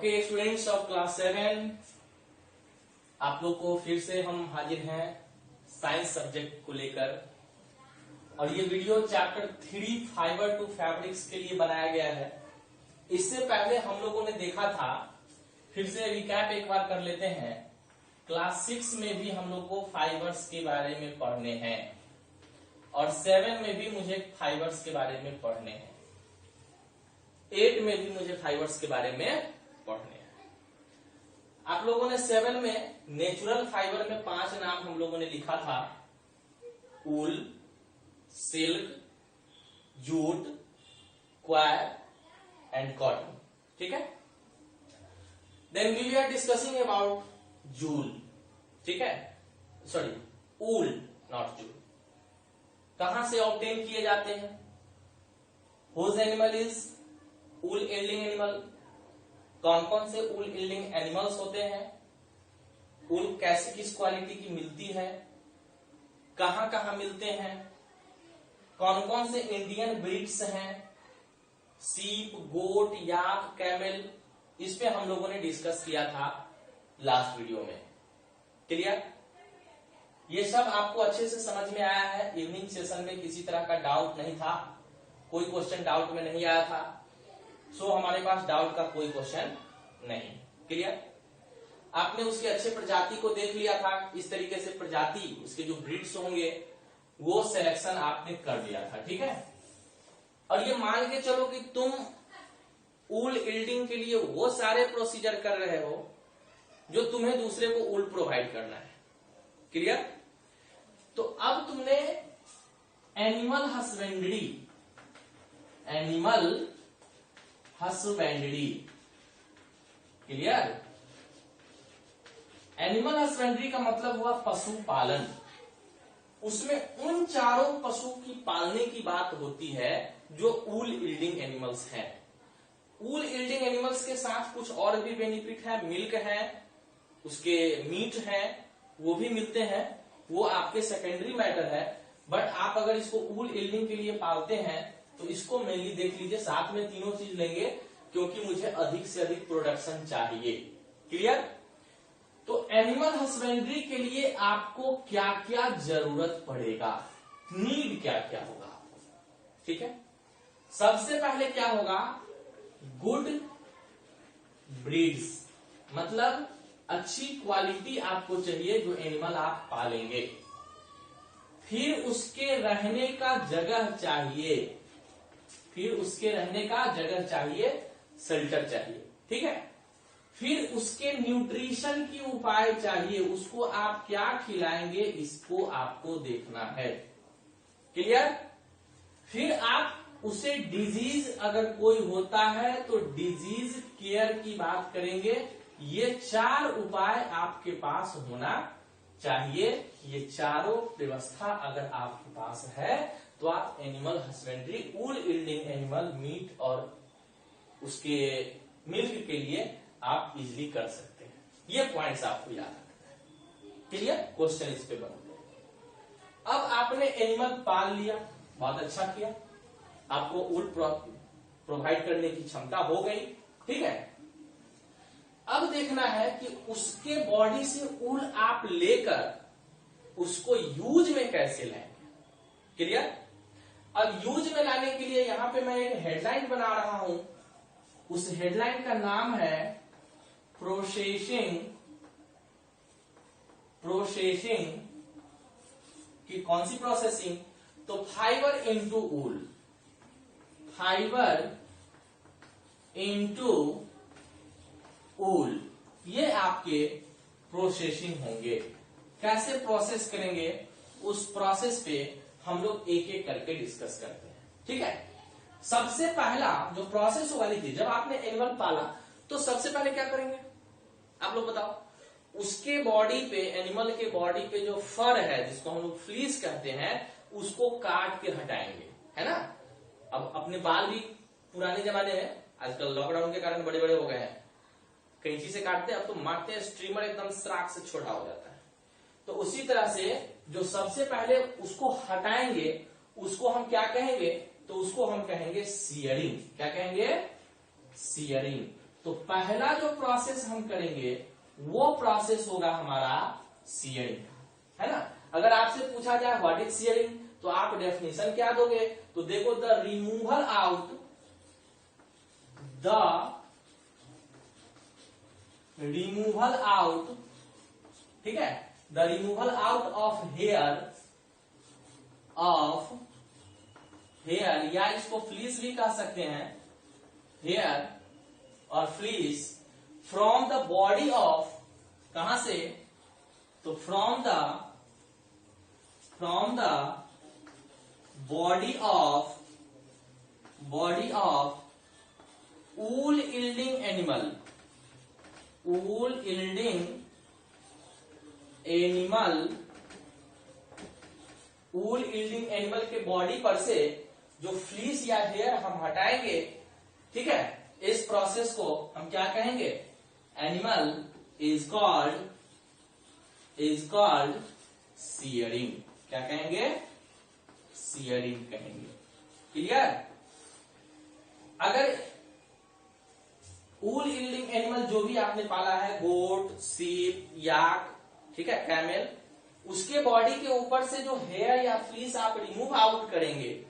Okay students of class 7, आप लोग को फिर से हम हाजिर हैं साइंस सब्जेक्ट को लेकर। और ये video chapter 3 fibre to fabrics के लिए बनाया गया है। इससे पहले हम लोगों ने देखा था, फिर से रिकैप एक बार कर लेते हैं। क्लास 6 में भी हम लोग को फाइबर्स के बारे में पढ़ने हैं और 7 में भी मुझे फाइबर्स के बारे में पढ़ने हैं, 8 में भी मुझे फाइबर्स के बारे में पढ़ने हैं। आप लोगों ने 7 में नेचुरल फाइबर में 5 नाम हम लोगों ने लिखा था: wool, silk, jute, coir and cotton. ठीक है। Then we are discussing about wool. ठीक है, सॉरी वूल नॉट जूल। कहां से ऑब्टेन किए जाते हैं? Whose animal is wool yielding animal. कौन कौन से वूल यील्डिंग एनिमल्स होते हैं? वूल कैसे किस क्वालिटी की मिलती है? कहां कहां मिलते हैं? कौन कौन से इंडियन ब्रीड्स हैं? सीप, गोट, याक, कैमल। इस पे हम लोगों ने डिस्कस किया था लास्ट वीडियो में। क्लियर? ये सब आपको अच्छे से समझ में आया है? इवनिंग सेशन में किसी तरह का डाउट नहीं था? कोई क्वेश्चन डाउट में नहीं आया था? सो हमारे पास डाउट का कोई क्वेश्चन नहीं। क्लियर? आपने उसके अच्छे प्रजाति को देख लिया था। इस तरीके से प्रजाति, उसके जो ब्रीड्स होंगे वो सिलेक्शन आपने कर लिया था। ठीक है। और ये मान के चलो कि तुम वूल यील्डिंग के लिए वो सारे प्रोसीजर कर रहे हो जो तुम्हें दूसरे को वूल प्रोवाइड करना है। क्लियर? तो अब तुमने animal husbandry clear? Animal husbandry का मतलब हुआ पशुपालन। उसमें उन चारों पशु की पालने की बात होती है जो वूल यील्डिंग एनिमल्स हैं। वूल यील्डिंग एनिमल्स के साथ कुछ और भी बेनिफिट है। मिल्क है, उसके मीट है, वो भी मिलते हैं, वो आपके सेकेंडरी मैटर है। बट आप अगर इसको वूल यील्डिंग के लिए पालते हैं तो इसको मेनली देख लीजिए, साथ में तीनों चीज लेंगे क्योंकि मुझे अधिक से अधिक प्रोडक्शन चाहिए। क्लियर? तो एनिमल हस्बेंड्री के लिए आपको क्या क्या जरूरत पड़ेगा, नीड क्या क्या होगा? ठीक है। सबसे पहले क्या होगा? गुड ब्रीड्स, मतलब अच्छी क्वालिटी आपको चाहिए जो एनिमल आप पालेंगे। फिर उसके रहने का जगह चाहिए, शेल्टर चाहिए। ठीक है। फिर उसके न्यूट्रिशन की उपाय चाहिए, उसको आप क्या खिलाएंगे इसको आपको देखना है। क्लियर? फिर आप उसे डिजीज अगर कोई होता है तो डिजीज केयर की बात करेंगे। ये 4 उपाय आपके पास होना चाहिए। ये चारों व्यवस्था अगर आपके पास है तो आप एनिमल हस्बेंड्री, वूल यील्डिंग एनिमल मीट और उसके मिल्क के लिए आप इजिली कर सकते हैं। ये पॉइंट्स आपको याद रखना है। क्लियर? क्वेश्चन इस पे बनते हैं। अब आपने एनिमल पाल लिया, बहुत अच्छा किया, आपको वूल प्रोवाइड करने की क्षमता हो गई। ठीक है। अब देखना है कि उसके बॉडी से वूल आप लेकर उसको यूज में कैसे लाएंगे। क्लियर? अब यूज में लाने के लिए यहां पे मैं एक हेडलाइन बना रहा हूं। उस हेडलाइन का नाम है प्रोसेसिंग की कौन सी प्रोसेसिंग? तो फाइबर इनटू वूल, ये आपके प्रोसेसिंग होंगे। कैसे प्रोसेस करेंगे उस प्रोसेस पे हम लोग एक एक करके डिस्कस करते हैं। ठीक है। सबसे पहला जो प्रोसेस वाली थी, जब आपने एनिमल पाला तो सबसे पहले क्या करेंगे आप लोग बताओ? उसके बॉडी पे, एनिमल के बॉडी पे जो फर है जिसको हम लोग फ्लीस कहते हैं, उसको काट के हटाएंगे, है ना? अब अपने बाल भी पुराने जमाने में, आजकल लॉकडाउन के कारण बड़े बड़े हो गए हैं, कैंची से काटते हैं, अब तो मारते हैं, स्ट्रीमर एकदम श्राक से छोटा हो जाता है। तो उसी तरह से जो सबसे पहले उसको हटाएंगे उसको हम क्या कहेंगे? तो उसको हम कहेंगे सीयरिंग। क्या कहेंगे? सीयरिंग। तो पहला जो प्रोसेस हम करेंगे वो प्रोसेस होगा हमारा सीयरिंग का, है ना। अगर आपसे पूछा जाए व्हाट इज सीयरिंग, तो आप डेफिनेशन क्या दोगे, तो देखो द रिमूवल आउट ठीक है, the removal out of hair, या इसको फ्लीस भी कह सकते हैं, हेयर और fleece from the body of, कहां से, तो from the body of wool yielding animal के बॉडी पर से जो फ्लीस या हेयर हम हटाएंगे, ठीक है, इस प्रोसेस को हम क्या कहेंगे, एनिमल इज कॉल्ड सीयरिंग। क्या कहेंगे, सीयरिंग कहेंगे। क्लियर। अगर वूल यील्डिंग एनिमल जो भी आपने पाला है, गोट, सीप, याक, ठीक है, कैमल, उसके बॉडी के ऊपर से जो हेयर या फ्लीस आप रिमूव आउट करेंगे,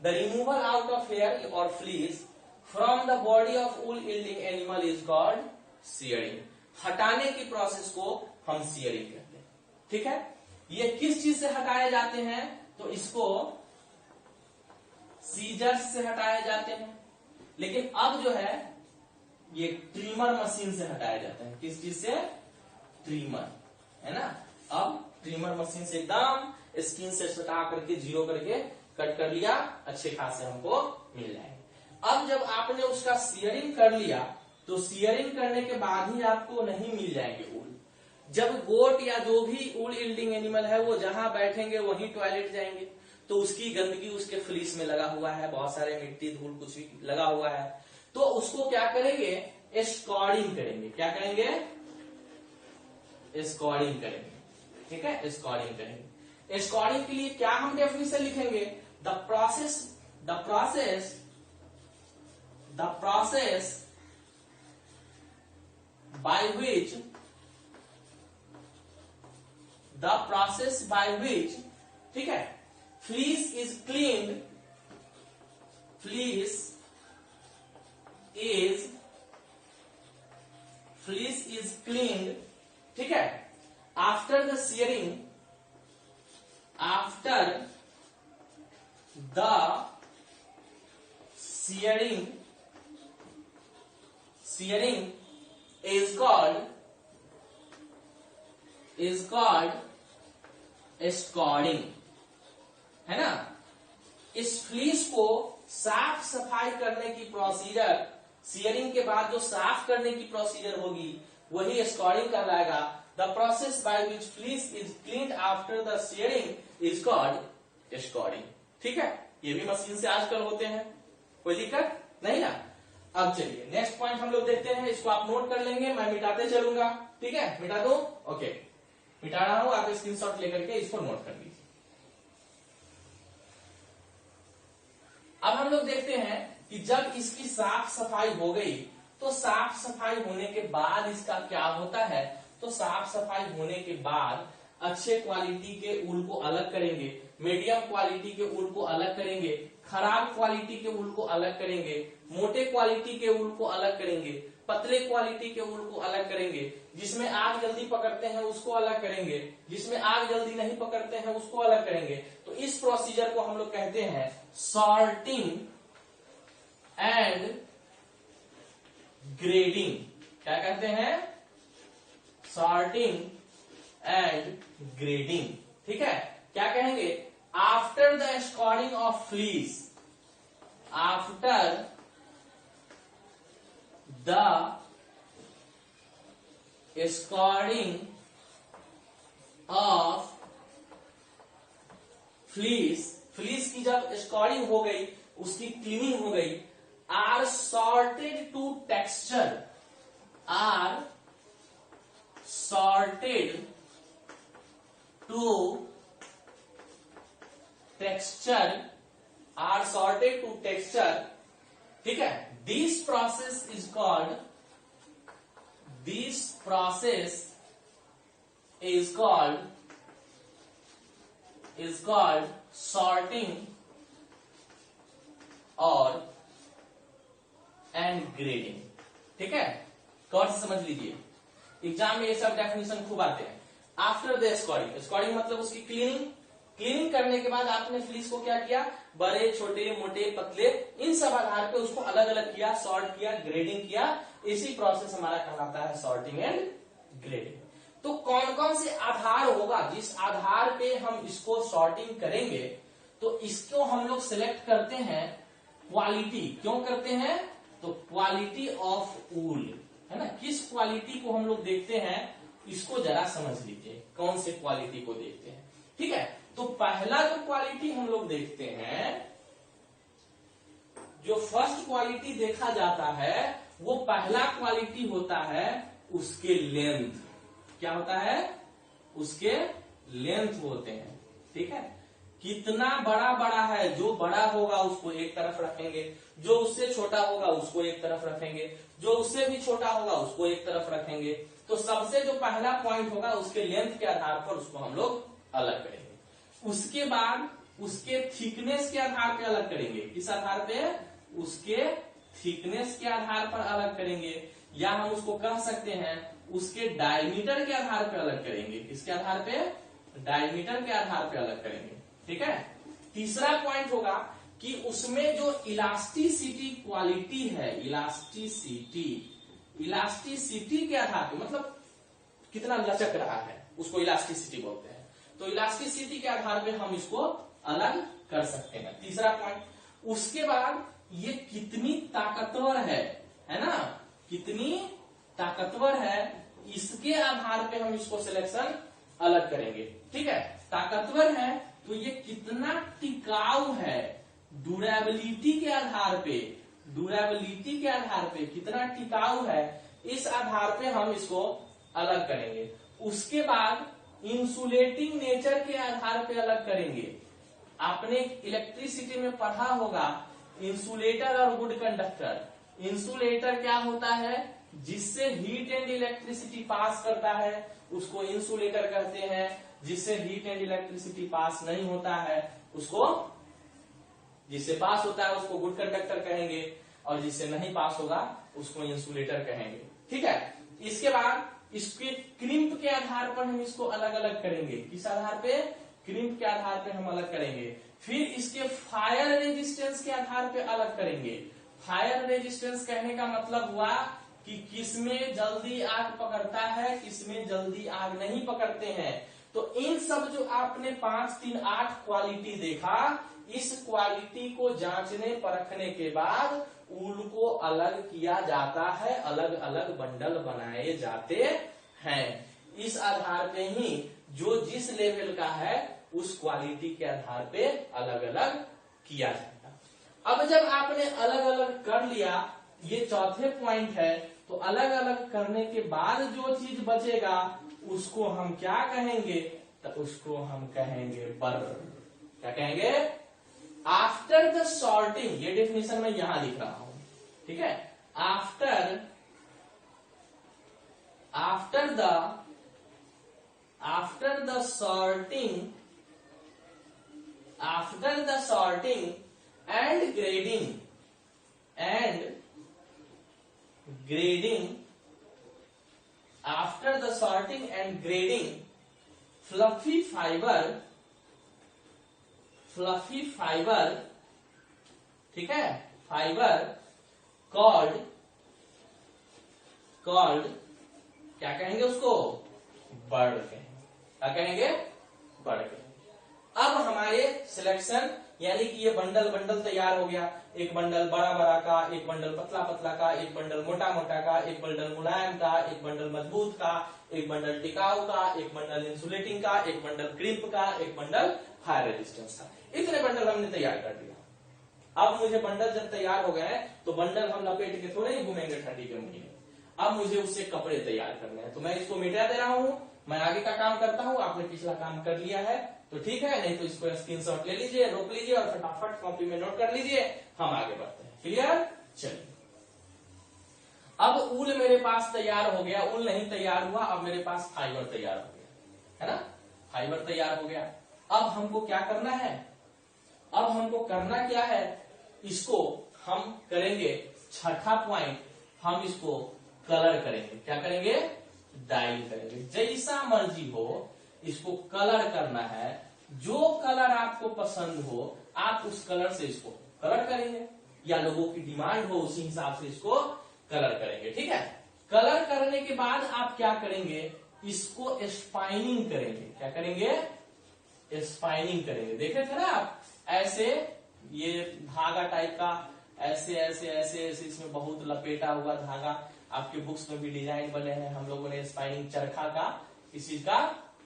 the removal out of hair और fleece from the body of wool yielding animal is called shearing. हटाने की प्रोसेस को हम सीयरिंग कहते हैं। ठीक है, ये किस चीज से हटाए जाते हैं, तो इसको सीजर्स से हटाए जाते हैं। लेकिन अब जो है ये ट्रिमर मशीन से हटाया जाता है। किस चीज से, ट्रिमर, है ना। अब ट्रिमर मशीन से एकदम स्किन से हटा करके जीरो करके कट कर लिया, अच्छे खासे हमको मिल जाएंगे। अब जब आपने उसका सीयरिंग कर लिया, तो सीयरिंग करने के बाद ही आपको नहीं मिल जाएंगे ऊल। जब गोट या जो भी ऊल यील्डिंग एनिमल है वो जहां बैठेंगे वहीं टॉयलेट जाएंगे, तो उसकी गंदगी उसके फ्लीस में लगा हुआ है, बहुत सारे मिट्टी धूल कुछ भी लगा हुआ है, तो उसको क्या करेंगे, स्कॉर्डिंग करेंगे। क्या करेंगे, स्कॉर्डिंग करेंगे। ठीक है, स्कॉर्डिंग करेंगे। स्कॉर्डिंग के लिए क्या हम डेफिनेशन लिखेंगे, द प्रोसेस by which, ठीक है, fleece is cleaned, ठीक है, after the shearing is called स्कॉर्डिंग, है ना। इस फ्लीस को साफ सफाई करने की प्रोसीजर, सीयरिंग के बाद जो साफ करने की प्रोसीजर होगी वही स्कॉर्डिंग कहलाएगा। The process by which fleece is cleaned after the shearing is called scouring. ठीक है, ये भी मशीन से आजकल होते हैं, कोई दिक्कत नहीं ना। अब चलिए नेक्स्ट पॉइंट हम लोग देखते हैं, इसको आप नोट कर लेंगे, मैं मिटाते चलूंगा। ठीक है, मिटा दो, ओके, मिटा रहा हूं, आप स्क्रीनशॉट लेकर के इसको नोट कर लीजिए। अब हम लोग देखते हैं कि जब इसकी साफ सफाई हो गई, तो साफ सफाई होने के बाद इसका क्या होता है, तो साफ सफाई होने के बाद अच्छे क्वालिटी के ऊल को अलग करेंगे, मीडियम क्वालिटी के ऊल को अलग करेंगे, खराब क्वालिटी के ऊल को अलग करेंगे, मोटे क्वालिटी के ऊल को अलग करेंगे, पतले क्वालिटी के ऊल को अलग करेंगे, जिसमें आग जल्दी पकड़ते हैं उसको अलग करेंगे, जिसमें आग जल्दी नहीं पकड़ते हैं उसको अलग करेंगे। तो इस प्रोसीजर को हम लोग कहते हैं सॉर्टिंग एंड ग्रेडिंग। क्या कहते हैं, सॉर्टिंग एंड ग्रेडिंग। ठीक है, क्या कहेंगे, after the scouring of fleece, after the scouring of fleece, fleece की जब स्कॉर्डिंग हो गई, उसकी क्लीनिंग हो गई, are sorted to texture, are sorted to texture, are sorted to texture. ठीक है, this process is called this process is called sorting और एंड ग्रेडिंग। ठीक है, गौर से समझ लीजिए, एग्जाम में ये सब डेफिनेशन खूब आते हैं। आफ्टर द स्क्वाडिंग, स्क्वाडिंग मतलब उसकी क्लीनिंग करने के बाद आपने फ्लीस को क्या किया, बड़े छोटे मोटे पतले इन सब आधार पे उसको अलग अलग किया, सॉर्ट किया, ग्रेडिंग किया। इसी प्रोसेस हमारा कहलाता है सॉर्टिंग एंड ग्रेडिंग। तो कौन कौन से आधार होगा जिस आधार पे हम इसको सॉर्टिंग करेंगे, तो इसको हम लोग सिलेक्ट करते हैं क्वालिटी। क्यों करते हैं, तो क्वालिटी ऑफ वूल है ना, किस क्वालिटी को हम लोग देखते हैं, इसको जरा समझ लीजिए कौन से क्वालिटी को देखते हैं। ठीक है, तो पहला जो क्वालिटी हम लोग देखते हैं, जो फर्स्ट क्वालिटी देखा जाता है वो पहला क्वालिटी होता है उसके लेंथ। क्या होता है, उसके लेंथ होते हैं। ठीक है, कितना बड़ा है, जो बड़ा होगा उसको एक तरफ रखेंगे, जो उससे छोटा होगा उसको एक तरफ रखेंगे, जो उससे भी छोटा होगा उसको एक तरफ रखेंगे। तो सबसे जो पहला पॉइंट होगा उसके लेंथ के आधार पर उसको हम लोग अलग करेंगे। उसके बाद उसके थिकनेस के आधार पर अलग करेंगे। किस आधार पे, उसके थिकनेस के आधार पर अलग करेंगे, या हम उसको कह सकते हैं उसके डायमीटर के आधार पर अलग करेंगे। किसके आधार पे, डायमीटर के आधार पर अलग करेंगे। ठीक है, तीसरा पॉइंट होगा कि उसमें जो इलास्टिसिटी क्वालिटी है, इलास्टिसिटी के आधार पे, मतलब कितना लचक रहा है उसको इलास्टिसिटी बोलते हैं। तो इलास्टिसिटी के आधार पे हम इसको अलग कर सकते हैं, तीसरा पॉइंट। उसके बाद ये कितनी ताकतवर है ना, कितनी ताकतवर है, इसके आधार पे हम इसको सिलेक्शन अलग करेंगे। ठीक है, ताकतवर है तो ये कितना टिकाऊ है, ड्यूरेबिलिटी के आधार पे कितना टिकाऊ है, इस आधार पे हम इसको अलग करेंगे। उसके बाद इंसुलेटिंग नेचर के आधार पे अलग करेंगे। आपने इलेक्ट्रिसिटी में पढ़ा होगा इंसुलेटर और गुड कंडक्टर। इंसुलेटर क्या होता है, जिससे हीट एंड इलेक्ट्रिसिटी पास करता है उसको इंसुलेटर कहते हैं। जिससे हीट एंड इलेक्ट्रिसिटी पास नहीं होता है उसको, जिससे पास होता है उसको गुड कंडक्टर कहेंगे, और जिससे नहीं पास होगा उसको इंसुलेटर कहेंगे। ठीक है, इसके बाद इसके क्रिम्प के आधार पर हम इसको अलग अलग करेंगे। किस आधार पे, क्रिम्प के आधार पे हम अलग करेंगे। फिर इसके फायर रेजिस्टेंस के आधार पे अलग करेंगे। फायर रेजिस्टेंस कहने का मतलब हुआ कि किसमें जल्दी आग पकड़ता है, किसमें जल्दी आग नहीं पकड़ते हैं। तो इन सब जो आपने 5, 3, 8 क्वालिटी देखा, इस क्वालिटी को जांचने परखने के बाद ऊल को अलग किया जाता है, अलग अलग बंडल बनाए जाते हैं। इस आधार पे ही जो जिस लेवल का है उस क्वालिटी के आधार पे अलग अलग किया जाएगा। अब जब आपने अलग अलग कर लिया, ये चौथे पॉइंट है, तो अलग अलग करने के बाद जो चीज बचेगा उसको हम क्या कहेंगे, तो उसको हम कहेंगे बर्र। क्या कहेंगे, आफ्टर द सॉर्टिंग। ये डेफिनेशन मैं यहां लिख रहा हूं। ठीक है, after the sorting and grading, after the sorting and grading, fluffy fiber, ठीक है, फाइबर कॉल्ड क्या कहेंगे उसको, बर्ड कहेंगे। क्या कहेंगे, बर्ड कहेंगे। अब हमारे सिलेक्शन यानी कि ये बंडल तैयार हो गया। एक बंडल बड़ा का, एक बंडल पतला का, एक बंडल मोटा का, एक बंडल मुलायम का, एक बंडल मजबूत का, एक बंडल टिकाऊ का, एक बंडल इंसुलेटिंग का, एक बंडल क्रिम्प का, एक बंडल फायर रेजिस्टेंस का। इतने बंडल हमने तैयार कर दिया। अब मुझे बंडल जब तैयार हो गए तो बंडल हम लपेट के थोड़े ही घूमेंगे ठंडी के महीने। अब मुझे उससे कपड़े तैयार करने हैं, तो मैं इसको मिटा दे रहा हूं। मैं आगे का काम करता हूं, आपने पिछला काम कर लिया है तो ठीक है, नहीं तो इसको स्क्रीनशॉट ले लीजिए, रोक लीजिए और फटाफट कॉपी में नोट कर लीजिए। हम आगे बढ़ते हैं। क्लियर, चलिए। अब ऊल मेरे पास तैयार हो गया, ऊल नहीं तैयार हुआ, अब मेरे पास फाइबर तैयार हो गया, है ना, फाइबर तैयार हो गया। अब हमको क्या करना है, अब हमको करना क्या है, इसको हम करेंगे छठा पॉइंट, हम इसको कलर करेंगे। क्या करेंगे, डाई करेंगे। जैसा मर्जी हो इसको कलर करना है, जो कलर आपको पसंद हो आप उस कलर से इसको कलर करेंगे, या लोगों की डिमांड हो उसी हिसाब से इसको कलर करेंगे। ठीक है, कलर करने के बाद आप क्या करेंगे, इसको स्पाइनिंग करेंगे। क्या करेंगे, स्पाइनिंग करेंगे। देखे थे ना आप, ऐसे ये धागा टाइप का ऐसे ऐसे ऐसे ऐसे इसमें बहुत लपेटा हुआ धागा, आपके बुक्स में भी डिजाइन बने हैं। हम लोगों ने स्पाइनिंग चरखा का, किसी का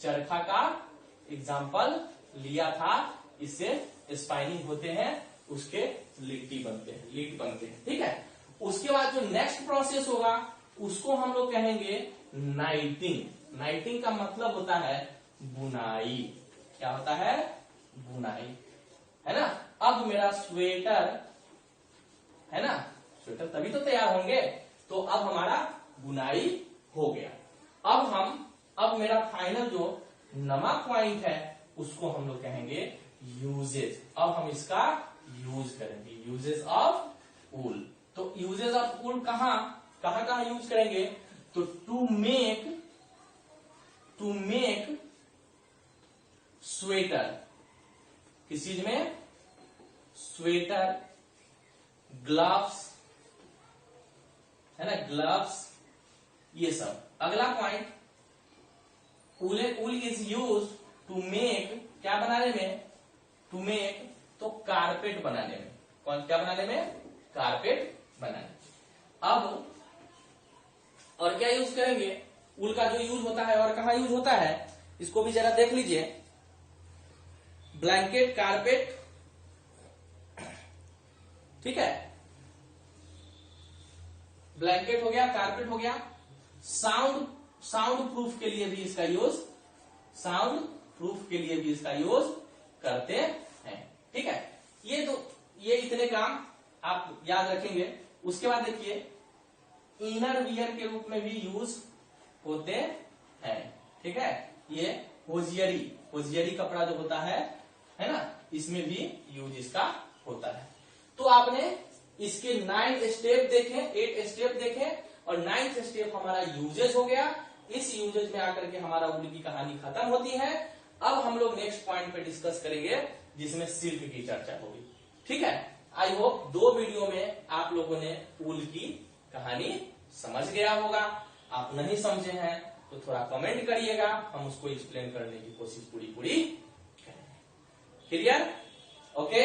चरखा का एग्जाम्पल लिया था, इससे स्पाइनिंग होते हैं, उसके लिट्टी बनते हैं, लीट बनते हैं। ठीक है, उसके बाद जो नेक्स्ट प्रोसेस होगा उसको हम लोग कहेंगे नाइटिंग। नाइटिंग का मतलब होता है बुनाई। क्या होता है, बुनाई, है ना। अब मेरा स्वेटर, है ना, स्वेटर तभी तो तैयार होंगे, तो अब हमारा बुनाई हो गया। अब मेरा फाइनल जो नमा पॉइंट है उसको हम लोग कहेंगे यूजेज। अब हम इसका यूज करेंगे, यूजेज ऑफ वूल। तो यूजेज ऑफ वूल कहां कहां यूज करेंगे, तो टू मेक स्वेटर, किस चीज में, स्वेटर, ग्लव्स, है ना, ग्लव्स, ये सब। अगला point, wool is use to make, क्या बनाने में, टू मेक, तो कारपेट बनाने में। कौन, क्या बनाने में, कारपेट बनाने में। अब और क्या यूज करेंगे, ऊल का जो यूज होता है और कहां यूज होता है, इसको भी जरा देख लीजिए। ब्लैंकेट, कारपेट, ठीक है, ब्लैंकेट हो गया, कारपेट हो गया। साउंड प्रूफ के लिए भी इसका यूज, साउंड प्रूफ के लिए भी इसका यूज करते हैं। ठीक है, ये इतने काम आप याद रखेंगे। उसके बाद देखिए, इनर वियर के रूप में भी यूज होते हैं। ठीक है, ये होजियरी कपड़ा जो होता है ना, इसमें भी यूज इसका होता है। तो आपने इसके 9 स्टेप देखे, 8 स्टेप देखे, और 9th स्टेप हमारा यूजेज हो गया। इस यूजेज में आकर के हमारा ऊल की कहानी खत्म होती है। अब हम लोग नेक्स्ट पॉइंट पे डिस्कस करेंगे, जिसमें सिल्क की चर्चा होगी। ठीक है, आई होप 2 वीडियो में आप लोगों ने ऊल की कहानी समझ गया होगा। आप नहीं समझे हैं तो थोड़ा कमेंट करिएगा, हम उसको एक्सप्लेन करने की कोशिश पूरी करेंगे। Clear, okay.